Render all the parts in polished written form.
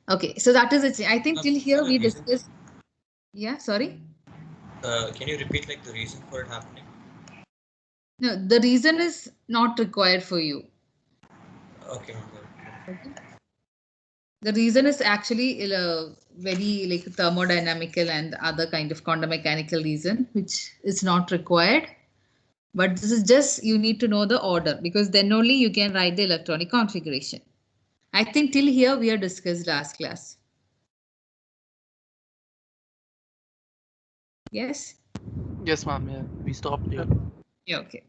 Okay, so that is it. I think till here The we reason, discussed. Yeah, sorry. can you repeat like the reason for it happening? No, the reason is not required for you. Okay, okay. Okay. The reason is actually very like thermodynamical and other kind of quantum mechanical reason, which is not required. But this is just you need to know the order because then only you can write the electronic configuration. I think till here we have discussed last class. Yes. Yes, ma'am. Yeah, we stopped here. Yeah, okay.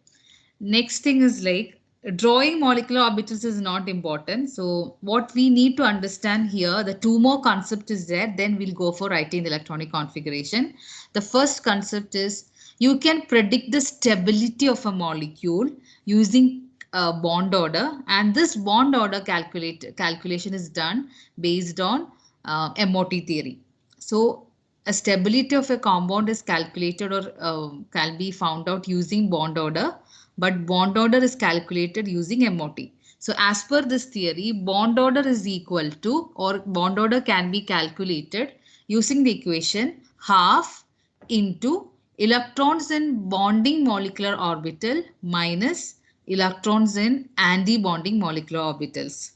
Next thing is like drawing molecular orbitals is not important. So what we need to understand here, the two more concept is there. Then we'll go for writing the electronic configuration. The first concept is you can predict the stability of a molecule using bond order, and this bond order calculation is done based on MOT theory. So a stability of a compound is calculated or can be found out using bond order, but bond order is calculated using MOT. So as per this theory, bond order is equal to, or bond order can be calculated using the equation half into electrons in bonding molecular orbital minus electrons in anti-bonding molecular orbitals.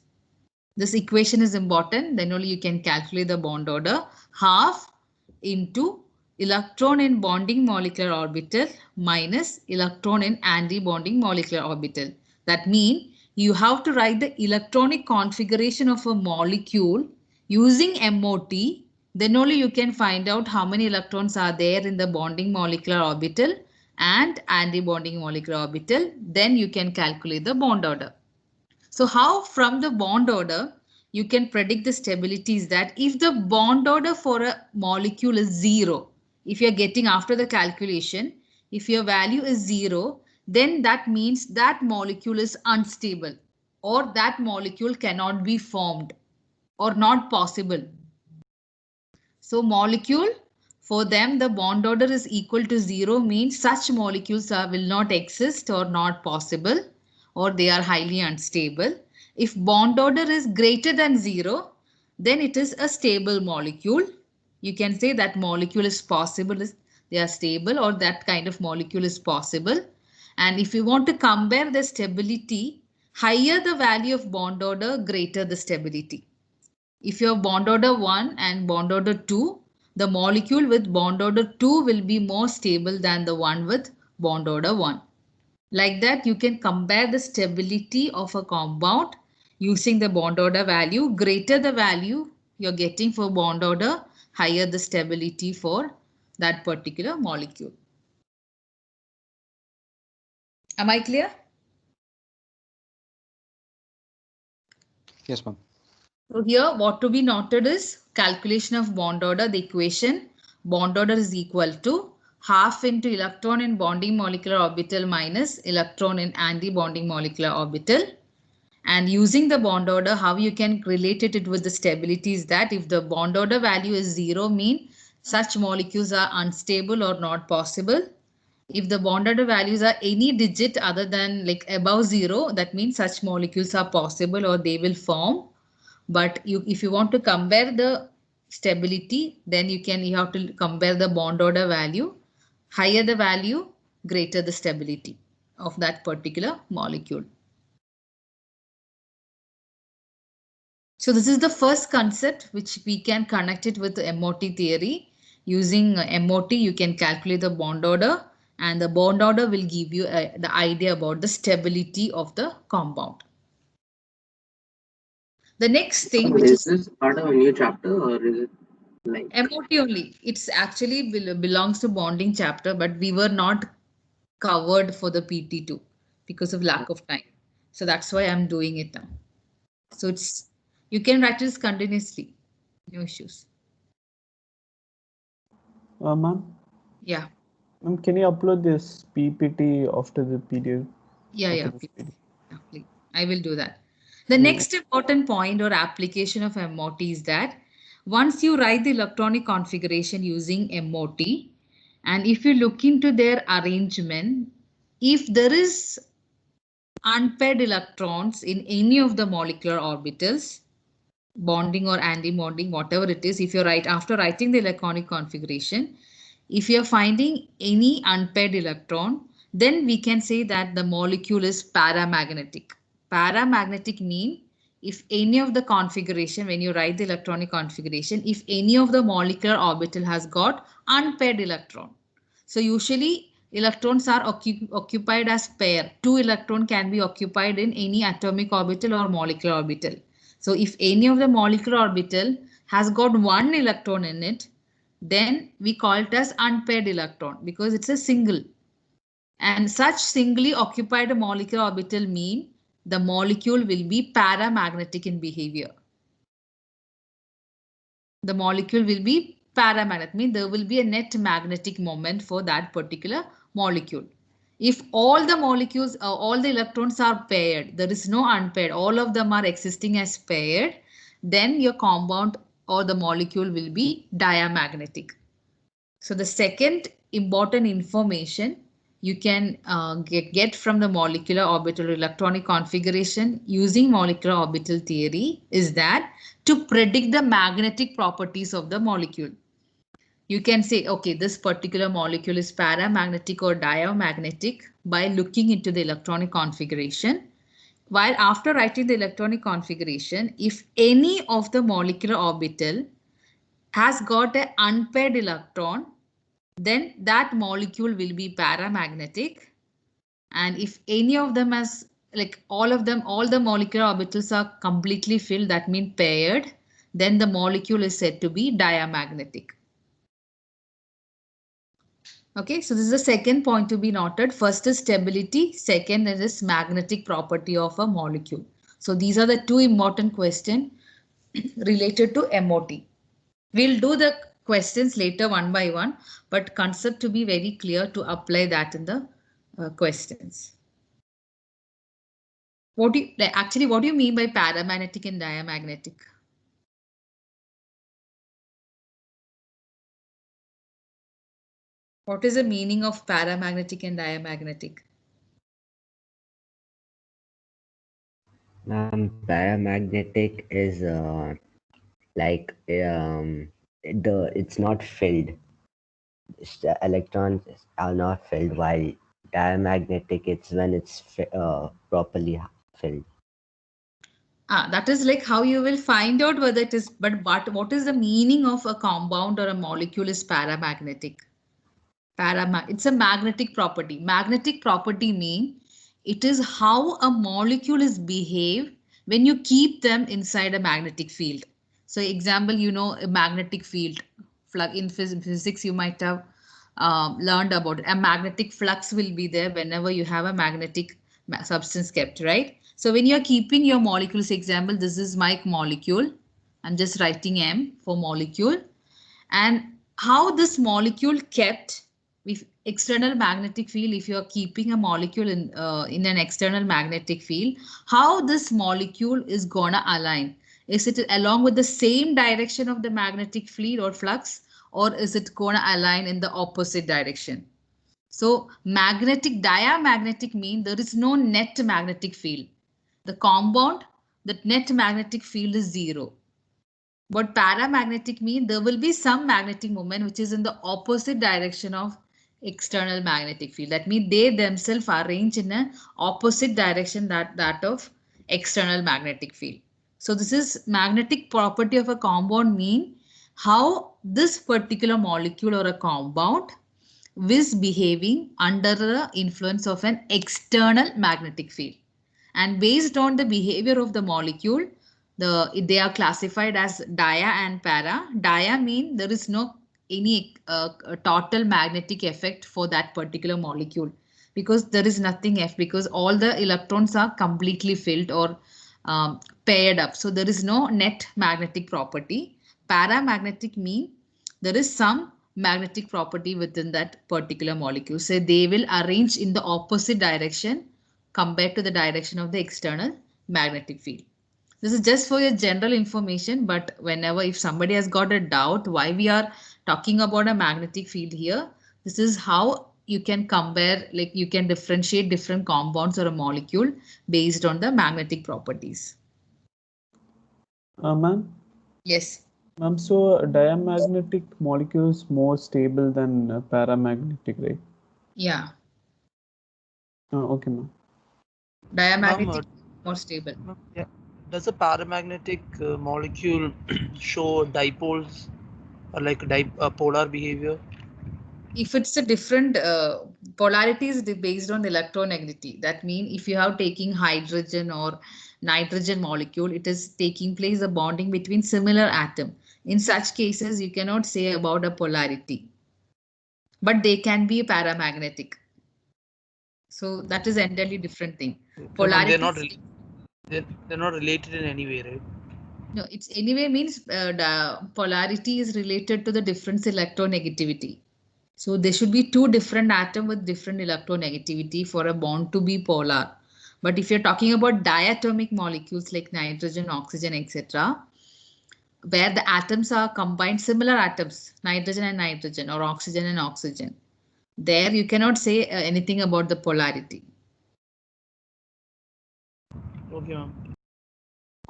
This equation is important, then only you can calculate the bond order. Half into electron in bonding molecular orbital minus electron in anti-bonding molecular orbital. That means you have to write the electronic configuration of a molecule using MOT. Then only you can find out how many electrons are there in the bonding molecular orbital and anti-bonding molecular orbital. Then you can calculate the bond order. So how from the bond order you can predict the stability is that if the bond order for a molecule is 0, if you're getting after the calculation, if your value is 0, then that means that molecule is unstable or that molecule cannot be formed or not possible. So molecule, for them the bond order is equal to 0 means such molecules will not exist or not possible or they are highly unstable. If bond order is greater than 0, then it is a stable molecule. You can say that molecule is possible, they are stable or that kind of molecule is possible. And if you want to compare the stability, higher the value of bond order, greater the stability. If you have bond order 1 and bond order 2, the molecule with bond order 2 will be more stable than the one with bond order 1. Like that, you can compare the stability of a compound using the bond order value. Greater the value you're getting for bond order, higher the stability for that particular molecule. Am I clear? Yes, ma'am. So here what to be noted is calculation of bond order. The equation bond order is equal to half into electron in bonding molecular orbital minus electron in anti-bonding molecular orbital. And using the bond order, how you can relate it with the stability is that if the bond order value is 0, mean such molecules are unstable or not possible. If the bond order values are any digit other than like above 0, that means such molecules are possible or they will form. But if you want to compare the stability, then you have to compare the bond order value. Higher the value, greater the stability of that particular molecule. So this is the first concept which we can connect it with the MOT theory. Using MOT, you can calculate the bond order, and the bond order will give you the idea about the stability of the compound. The next thing, which Is is this part of a new chapter or is it like MOT only, it's actually belongs to bonding chapter, but we were not covered for the PT2 because of lack of time. So that's why I'm doing it now. So you can write this continuously, no issues. Ma'am? Yeah. Ma'am, can you upload this PPT after the PDF? Yeah, please. Yeah, please. I will do that. The next important point or application of MOT is that once you write the electronic configuration using MOT, and if you look into their arrangement, if there is unpaired electrons in any of the molecular orbitals, bonding or anti-bonding, whatever it is, if you're after writing the electronic configuration, if you're finding any unpaired electron, then we can say that the molecule is paramagnetic. Paramagnetic mean if any of the configuration, when you write the electronic configuration, if any of the molecular orbital has got unpaired electron. So usually electrons are occupied as pair. 2 electron can be occupied in any atomic orbital or molecular orbital. So if any of the molecular orbital has got 1 electron in it, then we call it as unpaired electron because it's a single. And such singly occupied molecular orbital mean the molecule will be paramagnetic in behavior. The molecule will be paramagnetic, mean there will be a net magnetic moment for that particular molecule. If all the molecules, all the electrons are paired, there is no unpaired, all of them are existing as paired, then your compound or the molecule will be diamagnetic. So the second important information you can get from the molecular orbital electronic configuration using molecular orbital theory is that to predict the magnetic properties of the molecule. You can say, okay, this particular molecule is paramagnetic or diamagnetic by looking into the electronic configuration. While after writing the electronic configuration, if any of the molecular orbital has got an unpaired electron, then that molecule will be paramagnetic. And if any of them has, like all of them, all the molecular orbitals are completely filled, that means paired, then the molecule is said to be diamagnetic. Okay, so this is the second point to be noted. First is stability, second is magnetic property of a molecule. So these are the two important questions related to MOT. We'll do the questions later one by one, but concept to be very clear to apply that in the questions. What do you actually, what do you mean by paramagnetic and diamagnetic? What is the meaning of paramagnetic and diamagnetic? Paramagnetic is like it's not filled. The electrons are not filled, while diamagnetic it's when it's properly filled. That is like how you will find out whether it is, but what is the meaning of a compound or a molecule is paramagnetic? It's a magnetic property. Magnetic property mean it is how a molecule is behave when you keep them inside a magnetic field. So example, you know, a magnetic field. In physics, you might have learned about it. A magnetic flux will be there whenever you have a magnetic substance kept, right? So when you're keeping your molecules, example, this is my molecule. I'm just writing M for molecule. And how this molecule kept with external magnetic field, if you're keeping a molecule in an external magnetic field, how this molecule is gonna align? Is it along with the same direction of the magnetic field or flux, or is it gonna align in the opposite direction? So magnetic diamagnetic mean there is no net magnetic field. The compound, the net magnetic field is 0. But paramagnetic mean there will be some magnetic moment which is in the opposite direction of external magnetic field. That means they themselves are arranged in an opposite direction that of external magnetic field. So this is magnetic property of a compound mean how this particular molecule or a compound is behaving under the influence of an external magnetic field. And based on the behavior of the molecule, they are classified as dia and para. Dia mean there is no any total magnetic effect for that particular molecule because there is nothing F, because all the electrons are completely filled or paired up. So there is no net magnetic property. Paramagnetic mean there is some magnetic property within that particular molecule. So they will arrange in the opposite direction compared to the direction of the external magnetic field. This is just for your general information, but whenever if somebody has got a doubt why we are talking about a magnetic field here, this is how you can compare, like you can differentiate different compounds or a molecule based on the magnetic properties. Ma'am? Yes. Ma'am, so diamagnetic molecule is more stable than paramagnetic, right? Yeah. Okay, ma'am. Diamagnetic more stable. Yeah. Does a paramagnetic molecule show dipoles or like polar behavior? If it's a different polarity is based on the electronegativity. That means if you have taking hydrogen or nitrogen molecule, it is taking place a bonding between similar atom. In such cases, you cannot say about a polarity, but they can be paramagnetic. So that is entirely different thing. Polarity. They're not related in any way, right? No, it's anyway means the polarity is related to the difference electronegativity. So there should be two different atoms with different electronegativity for a bond to be polar. But if you're talking about diatomic molecules like nitrogen, oxygen, etc., where the atoms are combined, similar atoms, nitrogen and nitrogen or oxygen and oxygen, there you cannot say anything about the polarity. Okay, ma'am.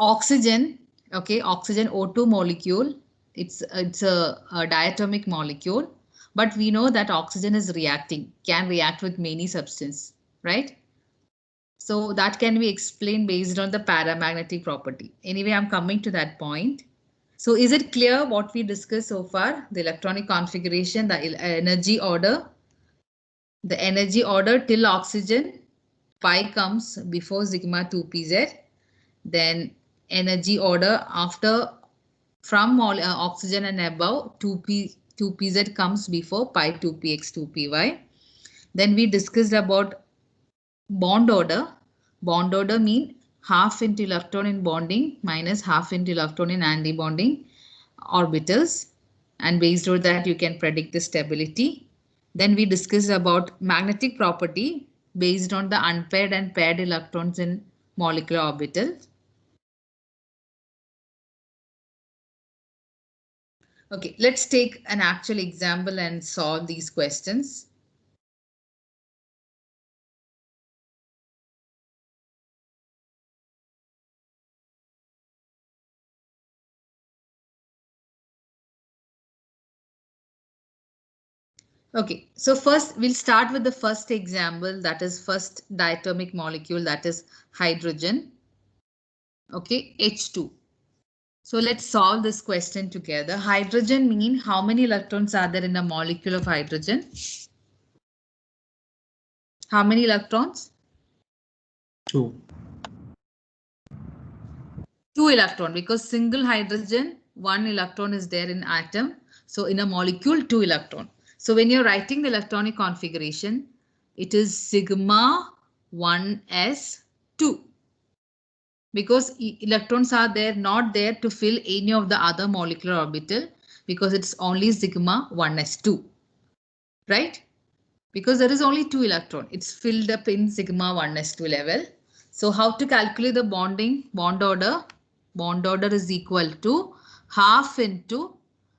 Oxygen, okay, oxygen O2 molecule, it's a diatomic molecule, but we know that oxygen is reacting, can react with many substances, right? So that can be explained based on the paramagnetic property. Anyway, I'm coming to that point. So is it clear what we discussed so far? The electronic configuration, the energy order. The energy order till oxygen, pi comes before sigma 2pz. Then energy order after from oxygen and above 2pz comes before pi 2px 2py. Then we discussed about bond order. Bond order mean half into electron in bonding minus half into electron in anti-bonding orbitals, and based on that you can predict the stability. Then we discussed about magnetic property based on the unpaired and paired electrons in molecular orbital. Okay, let's take an actual example and solve these questions. Okay, so first we'll start with the first example, that is first diatomic molecule, that is hydrogen. Okay, H2. So let's solve this question together. Hydrogen mean how many electrons are there in a molecule of hydrogen? How many electrons? 2. 2 electron, because single hydrogen, 1 electron is there in atom. So in a molecule, 2 electron. So when you're writing the electronic configuration, it is sigma 1s2. Because electrons are there, not there to fill any of the other molecular orbital, because it's only sigma 1s2, right? Because there is only 2 electron, it's filled up in sigma 1s2 level. So how to calculate the bond order? Bond order is equal to half into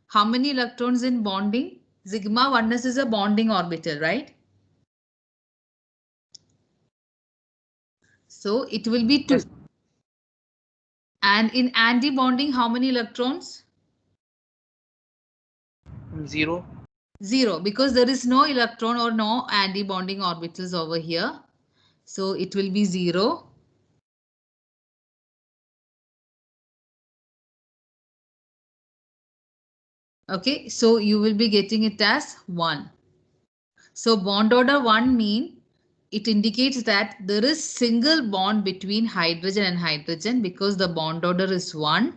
how many electrons in bonding? Sigma 1s is a bonding orbital, right? So it will be 2. Yes. And in anti-bonding, how many electrons? 0. 0, because there is no electron or no anti-bonding orbitals over here. So it will be 0. Okay, so you will be getting it as 1. So bond order 1 mean it indicates that there is single bond between hydrogen and hydrogen because the bond order is 1.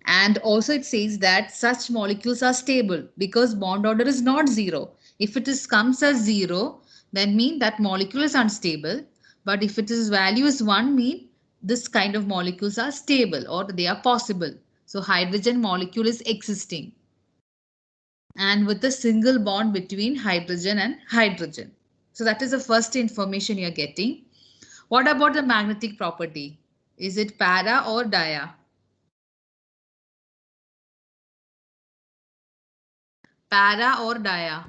And also it says that such molecules are stable because bond order is not 0. If it is comes as 0, then mean that molecule is unstable. But if it is value is 1, mean this kind of molecules are stable or they are possible. So hydrogen molecule is existing, and with a single bond between hydrogen and hydrogen. So that is the first information you're getting. What about the magnetic property? Is it para or dia? Para or dia?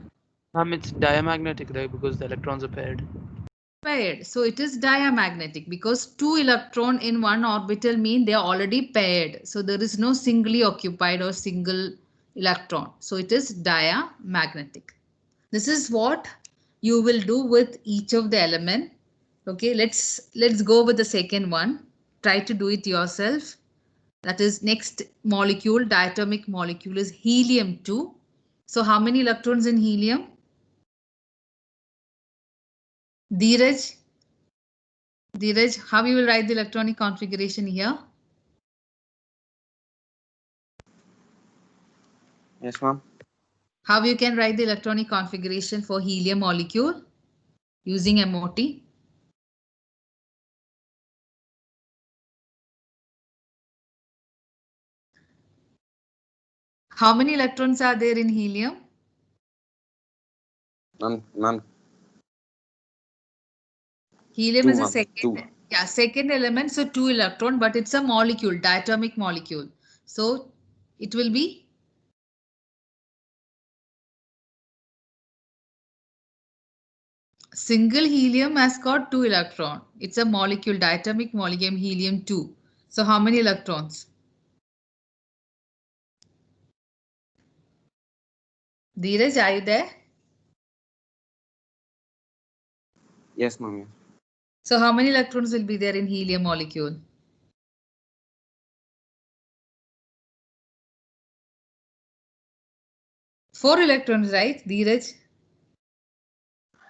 It's diamagnetic, right? Because the electrons are paired. Paired. So it is diamagnetic because 2 electron in one orbital mean they are already paired. So there is no singly occupied or single electron. So it is diamagnetic. This is what you will do with each of the element. Okay, let's go with the second one. Try to do it yourself. That is next molecule, diatomic molecule is helium-2. So how many electrons in helium? Dheeraj, how you will write the electronic configuration here? Yes, ma'am. How you can write the electronic configuration for helium molecule using MOT? How many electrons are there in helium? Ma'am. Helium Two, is a ma'am. second, Two. yeah, second element, so 2 electron, but it's a molecule, diatomic molecule. So it will be single helium has got 2 electron. It's a molecule, diatomic molecule, helium-2. So how many electrons? Dheeraj, are you there? Yes, ma'am. Yes. So how many electrons will be there in helium molecule? Four electrons, right, Dheeraj?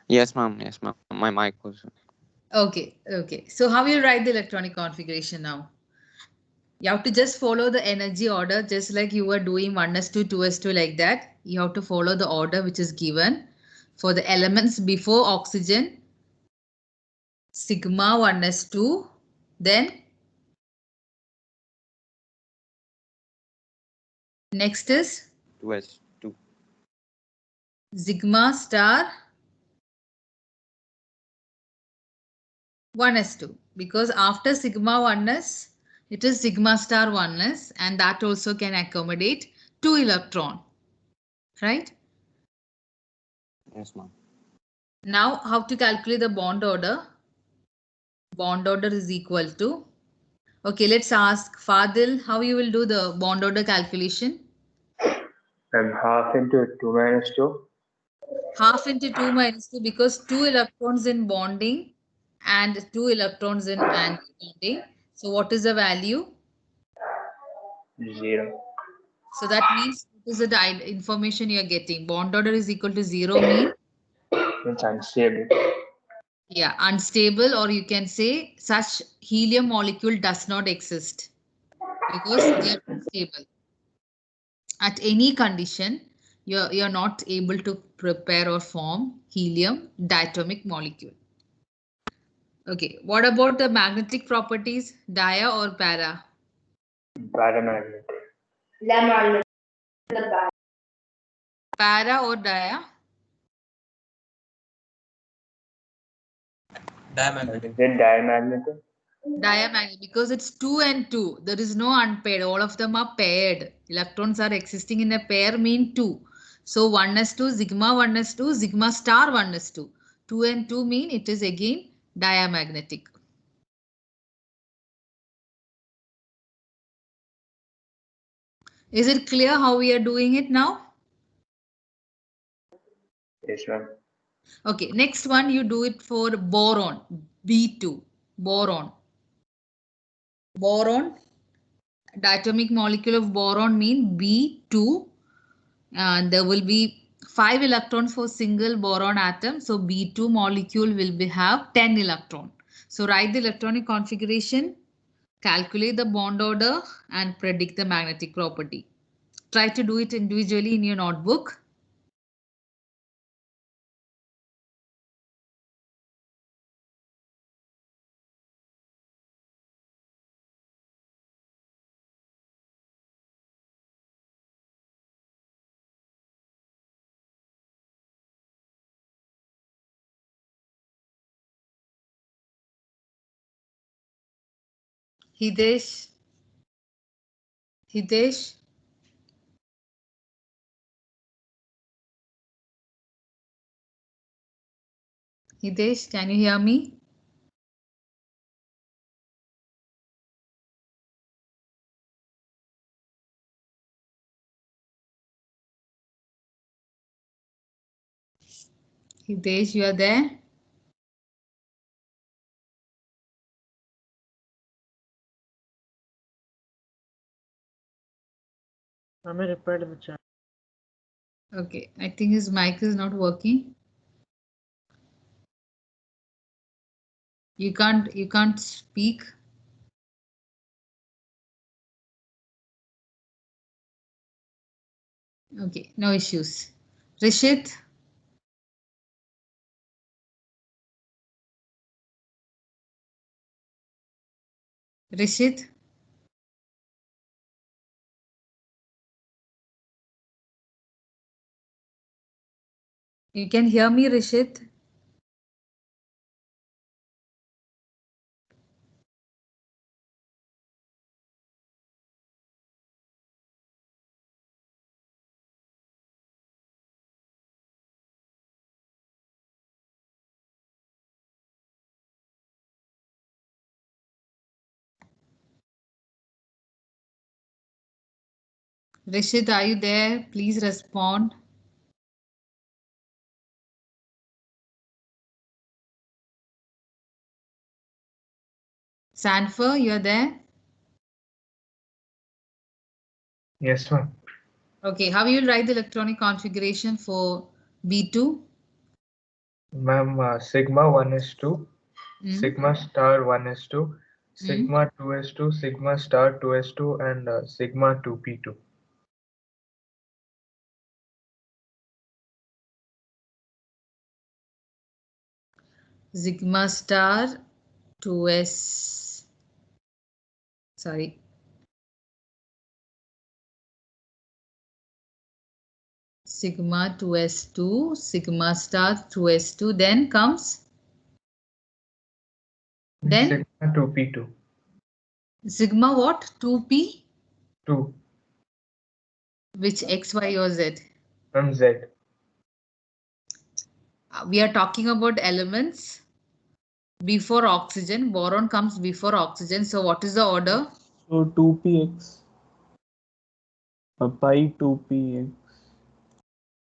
Yes, ma'am. Yes, ma'am. My mic was. Okay, okay. So how will you write the electronic configuration now? You have to just follow the energy order, just like you were doing 1s2, 2s2 like that. You have to follow the order which is given for the elements before oxygen. Sigma 1s2, then next is 2s2. sigma star 1s2, because after sigma 1s, it is sigma star 1s, and that also can accommodate 2 electron, right? Yes, ma'am. Now, how to calculate the bond order? Bond order is equal to, okay, let's ask Fadil how you will do the bond order calculation. Half into 2 minus 2. Half into 2 minus 2, because 2 electrons in bonding and 2 electrons in anti-bonding. So what is the value? 0. So that means what is the information you are getting? Bond order is equal to 0 mean? It's unstable. Yeah, unstable, or you can say such helium molecule does not exist because they are unstable. At any condition, you're not able to prepare or form helium diatomic molecule. Okay, what about the magnetic properties, dia or para? Paramagnetic. Para or dia? Diamagnetic. Is it diamagnetic? Diamagnetic, because it's 2 and 2. There is no unpaired. All of them are paired. Electrons are existing in a pair mean 2. So 1s2, sigma 1s2, sigma star 1s2. 2 and 2 mean it is again diamagnetic. Is it clear how we are doing it now? Yes, ma'am. Okay, next one you do it for boron, B2, boron. Boron, diatomic molecule of boron mean B2. There will be 5 electrons for single boron atom. So B2 molecule will have 10 electron. So write the electronic configuration, calculate the bond order and predict the magnetic property. Try to do it individually in your notebook. Hitesh. Hitesh. Hitesh, can you hear me? Hitesh, you are there? I replied in the chat. Okay, I think his mic is not working. You can't speak. Okay, no issues. Rishit? Rishit? You can hear me, Rishit? Rishit, are you there? Please respond. Sanford, you're there? Yes, ma'am. Okay, how you will write the electronic configuration for B2? Ma'am, sigma 1s2, Mm. sigma star 1s2, sigma 2s2, sigma star 2s2, and sigma 2p2. Sigma star 2s. Sorry. Sigma 2s2, sigma star 2s2. Then comes? Then? Sigma 2p2. Sigma what? 2p? 2. Which X, Y, or Z? From Z. We are talking about elements before oxygen. Boron comes before oxygen. So what is the order? So 2px. Pi 2px.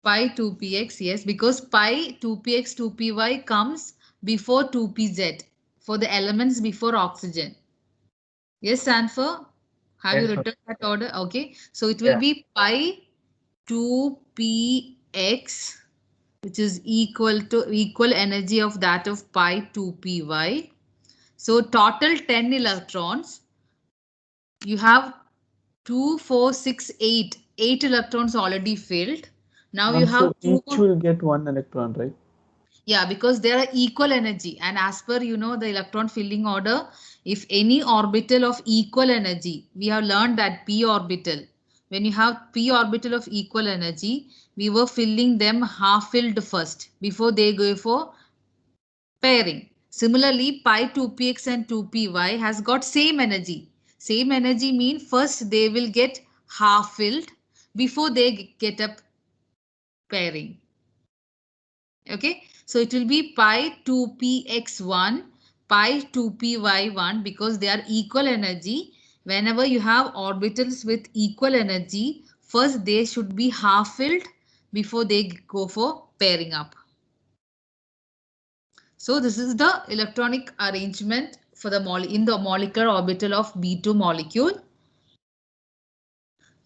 Pi 2px, yes, because pi 2px 2py comes before 2pz for the elements before oxygen. Yes, Sanford? Have you Yes, written that order? Okay. So it will be pi 2px, which is equal energy of that of pi 2py. So total 10 electrons. You have 2, 4, 6, 8. 8 electrons already filled. Now you have So two. each will get 1 electron, right? Yeah, because they are equal energy. And as per, the electron filling order, if any orbital of equal energy, we have learned that p orbital. When you have p orbital of equal energy, we were filling them half filled first before they go for pairing. Similarly, pi 2px and 2py has got same energy. Same energy means first they will get half filled before they get up pairing. Okay, so it will be pi 2px1, pi 2py1 because they are equal energy. Whenever you have orbitals with equal energy, first they should be half filled before they go for pairing up. So this is the electronic arrangement for the in the molecular orbital of B2 molecule.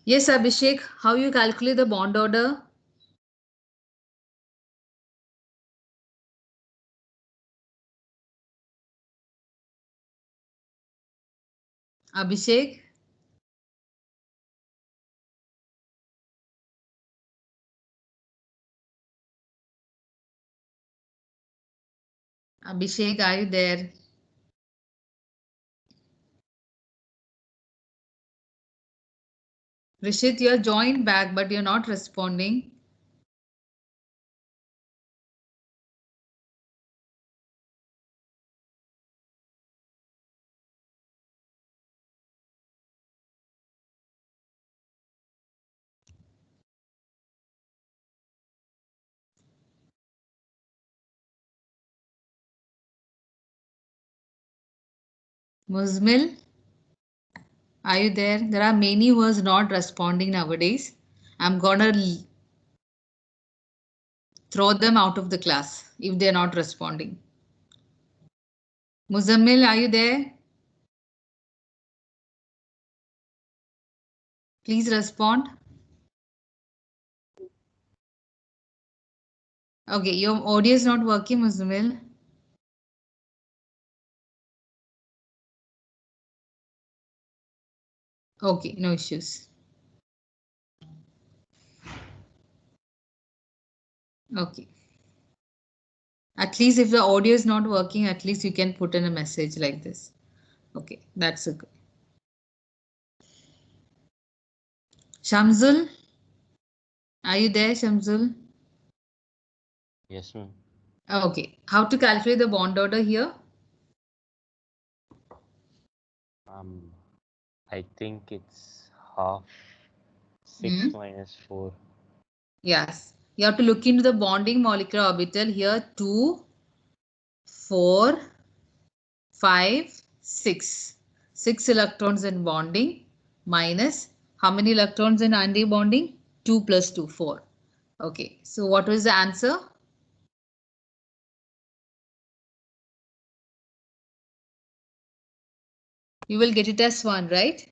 Yes, Abhishek, how you calculate the bond order? Abhishek? Abhishek, are you there? Rishit, you are joined back, but you're not responding. Muzmil, are you there? There are many who are not responding nowadays. I'm gonna throw them out of the class if they're not responding. Muzammil, are you there? Please respond. Okay, your audio is not working, Muzammil. Okay, no issues. Okay. At least if the audio is not working, at least you can put in a message like this. Okay, that's a good. Shamzul, are you there, Shamzul? Yes, ma'am. Okay, how to calculate the bond order here? I think it's half 6 minus 4. Yes, you have to look into the bonding molecular orbital here. 2, 4, 5, 6. 6 electrons in bonding minus how many electrons in anti-bonding? 2 plus 2, 4. Okay, so what was the answer? You will get it as 1, right?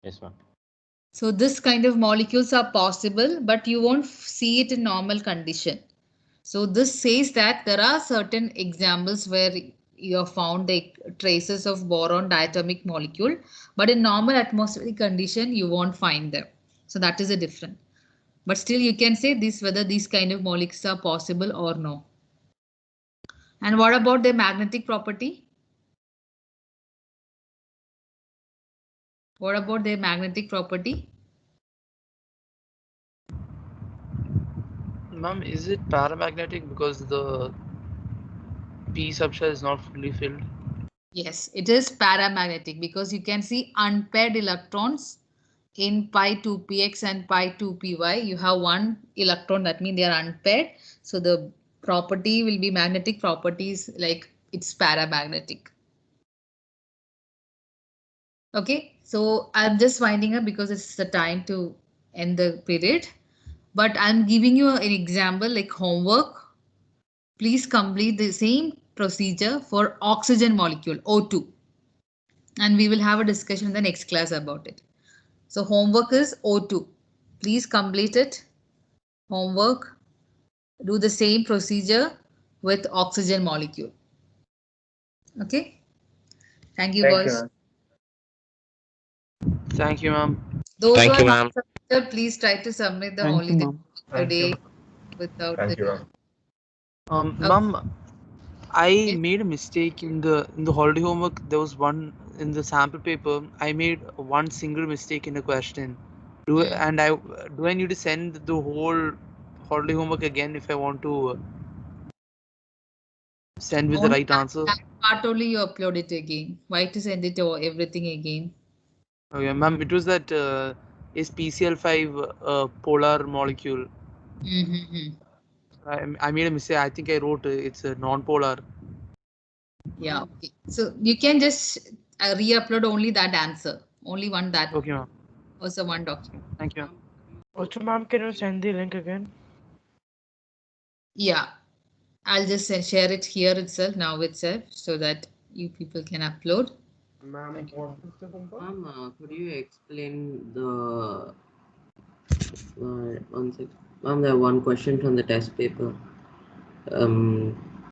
Yes, ma'am. So this kind of molecules are possible, but you won't see it in normal condition. So this says that there are certain examples where you have found the traces of boron diatomic molecule, but in normal atmospheric condition, you won't find them. So that is a difference. But still you can say this whether these kind of molecules are possible or no. And what about their magnetic property? What about their magnetic property? Ma'am, is it paramagnetic because the p subshell is not fully filled? Yes, it is paramagnetic because you can see unpaired electrons in pi 2px and pi 2py. You have one electron, that means they are unpaired. So the property will be magnetic properties, like it's paramagnetic. Okay, so I'm just winding up because it's the time to end the period. But I'm giving you an example like homework. Please complete the same procedure for oxygen molecule O2. And we will have a discussion in the next class about it. So homework is O2. Please complete it. Homework. Do the same procedure with oxygen molecule. Okay. Thank you, boys. Thank you, ma'am. Those Thank who you, are ma'am. not submitted, please try to submit the Thank only you, the ma'am. today without Thank you, the. ma'am. Ma'am, I made a mistake in the holiday homework. There was one in the sample paper. I made one single mistake in the question. Do I need to send the whole holiday homework again if I want to send with the Only right answer? that part only you upload it again. Why to send it or everything again? Okay, ma'am. It was that is PCl5 polar molecule. I made a mistake. I think I wrote it's a non-polar. Yeah. Okay. So you can just re-upload only that answer. Only one that. Okay, ma'am. Also one document. Thank you. Also, ma'am, can you send the link again? Yeah. I'll just share it here itself, now itself, so that you people can upload. Ma'am, could you explain the one second? Ma'am, there one question from the test paper.